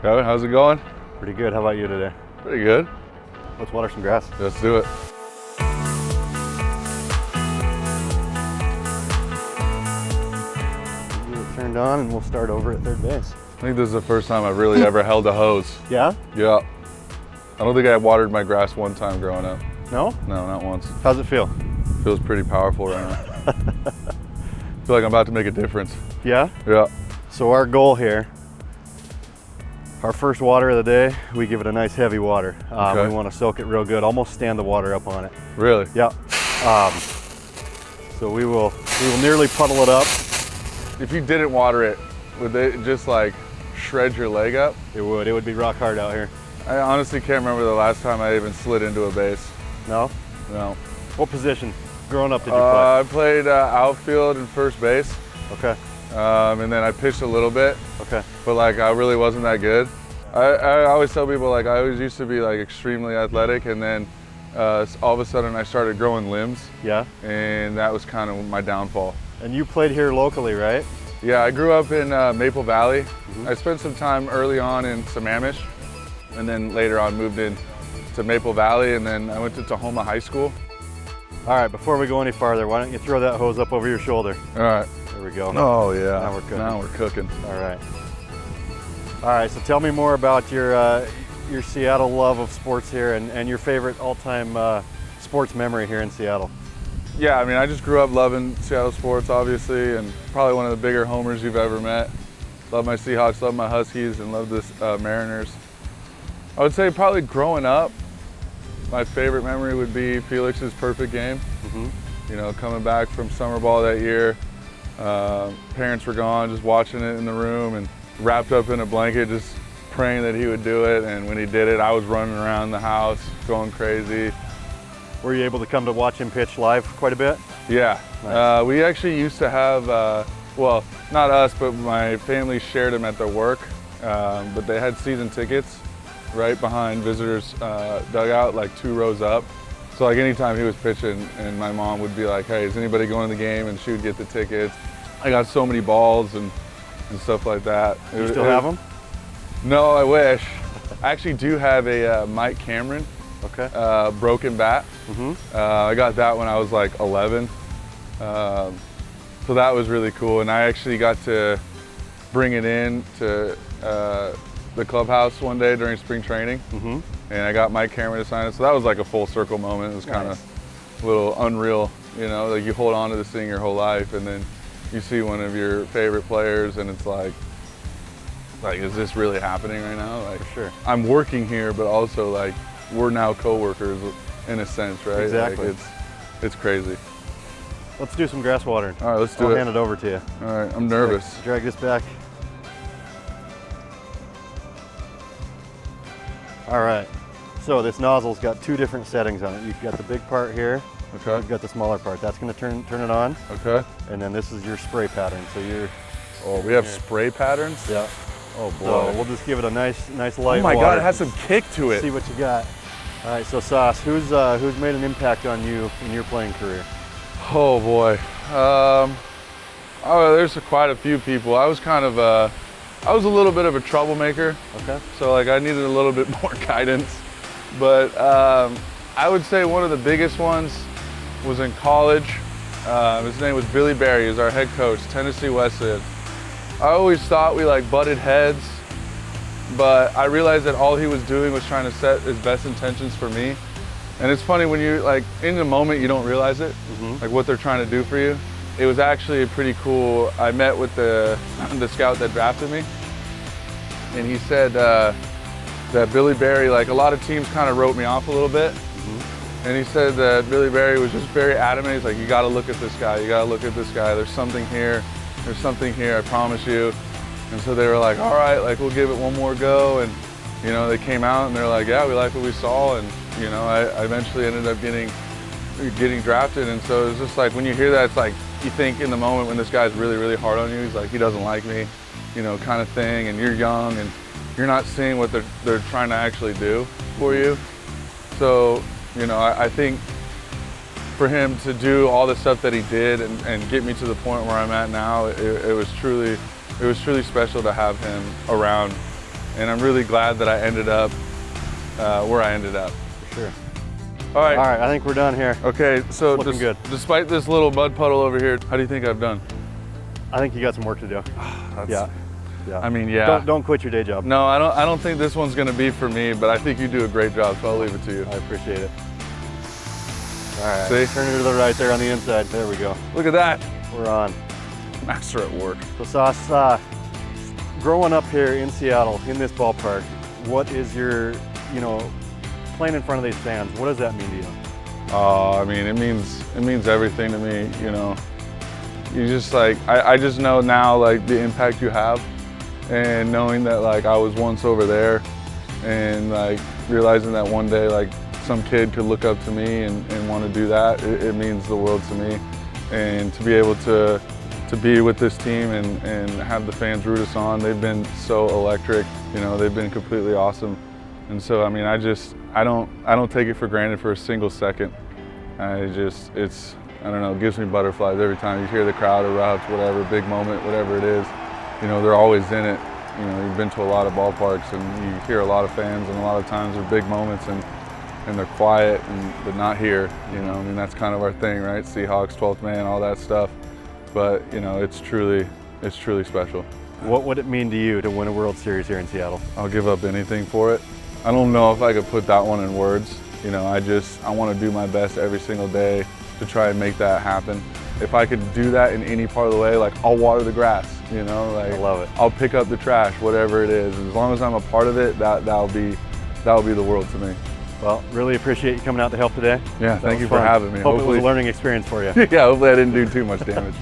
Kevin, how's it going? Pretty good. How about you today? Pretty good. Let's water some grass. Let's do it. Get it turned on and we'll start over at third base. I think this is the first time I've really ever held a hose. Yeah? Yeah. I don't think I watered my grass one time growing up. No? No, not once. How's it feel? Feels pretty powerful right now. I feel like I'm about to make a difference. Yeah? Yeah. So our goal here, our first water of the day, we give it a nice heavy water. Okay. We want to soak it real good, almost stand the water up on it. Really? Yeah. So we will nearly puddle it up. If you didn't water it, would it just like shred your leg up? It would be rock hard out here. I honestly can't remember the last time I even slid into a base. No? No. What position growing up did you play? I played outfield and first base. Okay. And then I pitched a little bit. Okay. But like I really wasn't that good. I always tell people like I always used to be like extremely athletic, and then all of a sudden I started growing limbs. Yeah. And that was kind of my downfall. And you played here locally, right? Yeah, I grew up in Maple Valley. Mm-hmm. I spent some time early on in Sammamish, and then later on moved in to Maple Valley, and then I went to Tahoma High School. All right, before we go any farther, why don't you throw that hose up over your shoulder? All right. There we go. Oh yeah. Now we're cooking. Now we're cooking. All right. All right, so tell me more about your Seattle love of sports here and your favorite all-time sports memory here in Seattle. Yeah, I mean, I just grew up loving Seattle sports, obviously, and probably one of the bigger homers you've ever met. Love my Seahawks, love my Huskies, and love the Mariners. I would say probably growing up, my favorite memory would be Felix's perfect game. Mm-hmm. You know, coming back from summer ball that year, parents were gone, just watching it in the room and wrapped up in a blanket, just praying that he would do it. And when he did it, I was running around the house, going crazy. Were you able to come to watch him pitch live quite a bit? Yeah, Nice. we actually used to have, well, not us, but my family shared him at their work, but they had season tickets right behind visitors' dugout, like 2 rows up. So like anytime he was pitching, and my mom would be like, hey, is anybody going to the game? And she would get the tickets. I got so many balls and stuff like that. You still have them? No, I wish. I actually do have a Mike Cameron Okay. broken bat. Mm-hmm. I got that when I was like 11. So that was really cool. And I actually got to bring it in to the clubhouse one day during spring training. Mm-hmm. And I got Mike Cameron to sign it. So that was like a full circle moment. It was kind of a little unreal, you know, like you hold on to this thing your whole life, and then you see one of your favorite players, and it's like, is this really happening right now? Like, For sure. I'm working here, but also like we're now coworkers in a sense, right? Exactly. Like it's crazy. Let's do some grass watering. All right, let's do I'll it. hand it over to you. All right, I'm nervous. Drag this back. All right. So this nozzle's got 2 different settings on it. You've got the big part here. Okay. You've got the smaller part. That's going to turn it on. Okay. And then this is your spray pattern. So you're. Oh, we have spray patterns? Yeah. Oh boy. So we'll just give it a nice light. Oh my water. God, it has some kick to it. See what you got. All right. So Sauce, who's made an impact on you in your playing career? Oh boy. There's quite a few people. I was kind of I was a little bit of a troublemaker. Okay. So like I needed a little bit more guidance. But I would say one of the biggest ones was in college. His name was Billy Berry. He was our head coach, Tennessee Wesleyan. I always thought we like butted heads, but I realized that all he was doing was trying to set his best intentions for me. And it's funny when you like in the moment you don't realize it, like what they're trying to do for you. It was actually pretty cool. I met with the scout that drafted me, and he said that Billy Berry, like a lot of teams kind of wrote me off a little bit. And he said that Billy Berry was just very adamant. He's like, you got to look at this guy. You got to look at this guy. There's something here. There's something here, I promise you. And so they were like, all right, like we'll give it one more go. And, you know, they came out and they're like, yeah, we like what we saw. And, you know, I eventually ended up getting drafted. And so it's just like, when you hear that, it's like, you think in the moment when this guy's really, really hard on you, he's like, he doesn't like me, you know, kind of thing. And you're young and you're not seeing what they're trying to actually do for you. So, you know, I think for him to do all the stuff that he did and get me to the point where I'm at now, it was truly special to have him around and I'm really glad that I ended up where I ended up. For sure. All right. All right, I think we're done here. Okay, so Looking good. Despite this little mud puddle over here, how do you think I've done? I think you got some work to do. Yeah. I mean, yeah. Don't quit your day job. No, I don't think this one's gonna be for me, but I think you do a great job, so I'll leave it to you. I appreciate it. All right, See? turn it to the right there on the inside. There we go. Look at that. We're on. Master at work. So Sauce, growing up here in Seattle, in this ballpark, what is your, playing in front of these fans, what does that mean to you? I mean, it means everything to me, You just I just know now like the impact you have, and knowing that like I was once over there, and like realizing that one day like some kid could look up to me and want to do that, it means the world to me. And to be able to be with this team and have the fans root us on, they've been so electric, they've been completely awesome. And so, I mean, I don't take it for granted for a single second. I don't know, it gives me butterflies every time you hear the crowd erupt, whatever, big moment, whatever it is. They're always in it. You've been to a lot of ballparks and you hear a lot of fans, and a lot of times they're big moments and they're quiet, but not here. I mean, that's kind of our thing, right? Seahawks, 12th man, all that stuff. But, it's truly special. What would it mean to you to win a World Series here in Seattle? I'll give up anything for it. I don't know if I could put that one in words. I want to do my best every single day to try and make that happen. If I could do that in any part of the way, like I'll water the grass, I love it. I'll pick up the trash, whatever it is. As long as I'm a part of it, that'll be the world to me. Well, really appreciate you coming out to help today. Yeah, thank you for having me. Hope it was a learning experience for you. Yeah, hopefully I didn't do too much damage.